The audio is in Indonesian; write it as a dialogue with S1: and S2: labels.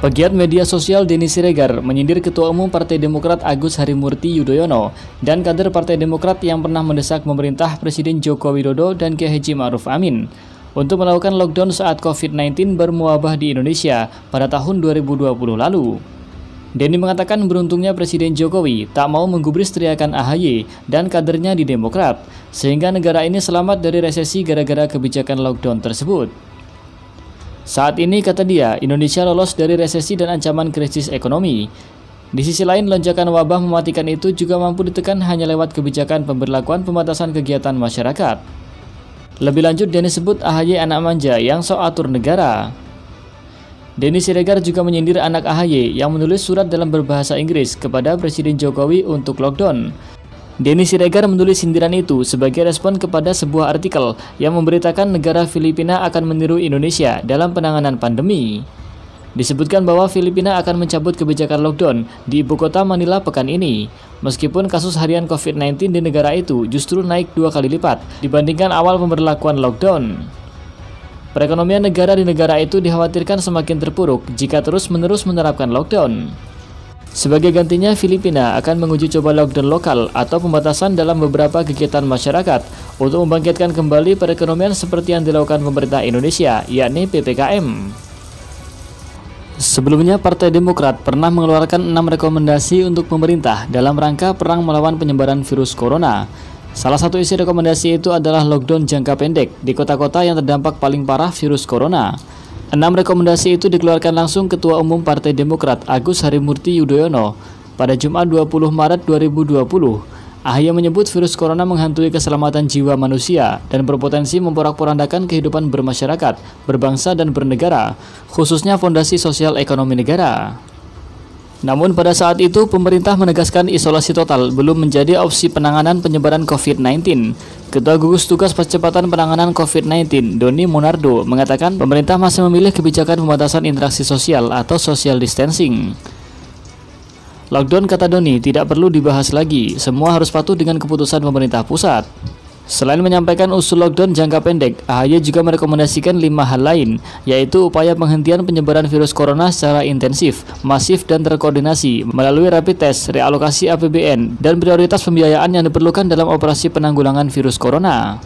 S1: Pegiat media sosial Denny Siregar menyindir Ketua Umum Partai Demokrat Agus Harimurti Yudhoyono dan kader Partai Demokrat yang pernah mendesak pemerintah Presiden Joko Widodo dan Kiai Haji Ma'ruf Amin untuk melakukan lockdown saat COVID-19 bermewabah di Indonesia pada tahun 2020 lalu. Denny mengatakan beruntungnya Presiden Jokowi tak mau menggubris teriakan AHY dan kadernya di Demokrat, sehingga negara ini selamat dari resesi gara-gara kebijakan lockdown tersebut. Saat ini, kata dia, Indonesia lolos dari resesi dan ancaman krisis ekonomi. Di sisi lain, lonjakan wabah mematikan itu juga mampu ditekan hanya lewat kebijakan pemberlakuan pembatasan kegiatan masyarakat. Lebih lanjut, Denny sebut AHY anak manja yang sok atur negara. Denny Siregar juga menyindir anak AHY yang menulis surat dalam berbahasa Inggris kepada Presiden Jokowi untuk lockdown. Denny Siregar menulis sindiran itu sebagai respon kepada sebuah artikel yang memberitakan negara Filipina akan meniru Indonesia dalam penanganan pandemi. Disebutkan bahwa Filipina akan mencabut kebijakan lockdown di ibu kota Manila pekan ini, meskipun kasus harian COVID-19 di negara itu justru naik 2 kali lipat dibandingkan awal pemberlakuan lockdown. Perekonomian negara di negara itu dikhawatirkan semakin terpuruk jika terus-menerus menerapkan lockdown. Sebagai gantinya, Filipina akan menguji coba lockdown lokal atau pembatasan dalam beberapa kegiatan masyarakat untuk membangkitkan kembali perekonomian seperti yang dilakukan pemerintah Indonesia, yakni PPKM. Sebelumnya, Partai Demokrat pernah mengeluarkan 6 rekomendasi untuk pemerintah dalam rangka perang melawan penyebaran virus corona. Salah satu isi rekomendasi itu adalah lockdown jangka pendek di kota-kota yang terdampak paling parah virus corona. 6 rekomendasi itu dikeluarkan langsung Ketua Umum Partai Demokrat Agus Harimurti Yudhoyono pada Jumat 20 Maret 2020. AHY menyebut virus corona menghantui keselamatan jiwa manusia dan berpotensi memporak-porandakan kehidupan bermasyarakat, berbangsa dan bernegara, khususnya fondasi sosial ekonomi negara. Namun pada saat itu pemerintah menegaskan isolasi total belum menjadi opsi penanganan penyebaran COVID-19. Ketua Gugus Tugas Percepatan Penanganan COVID-19, Doni Monardo, mengatakan pemerintah masih memilih kebijakan pembatasan interaksi sosial atau social distancing. Lockdown, kata Doni, tidak perlu dibahas lagi, semua harus patuh dengan keputusan pemerintah pusat. Selain menyampaikan usul lockdown jangka pendek, AHY juga merekomendasikan 5 hal lain, yaitu upaya penghentian penyebaran virus corona secara intensif, masif dan terkoordinasi melalui rapid test, realokasi APBN, dan prioritas pembiayaan yang diperlukan dalam operasi penanggulangan virus corona.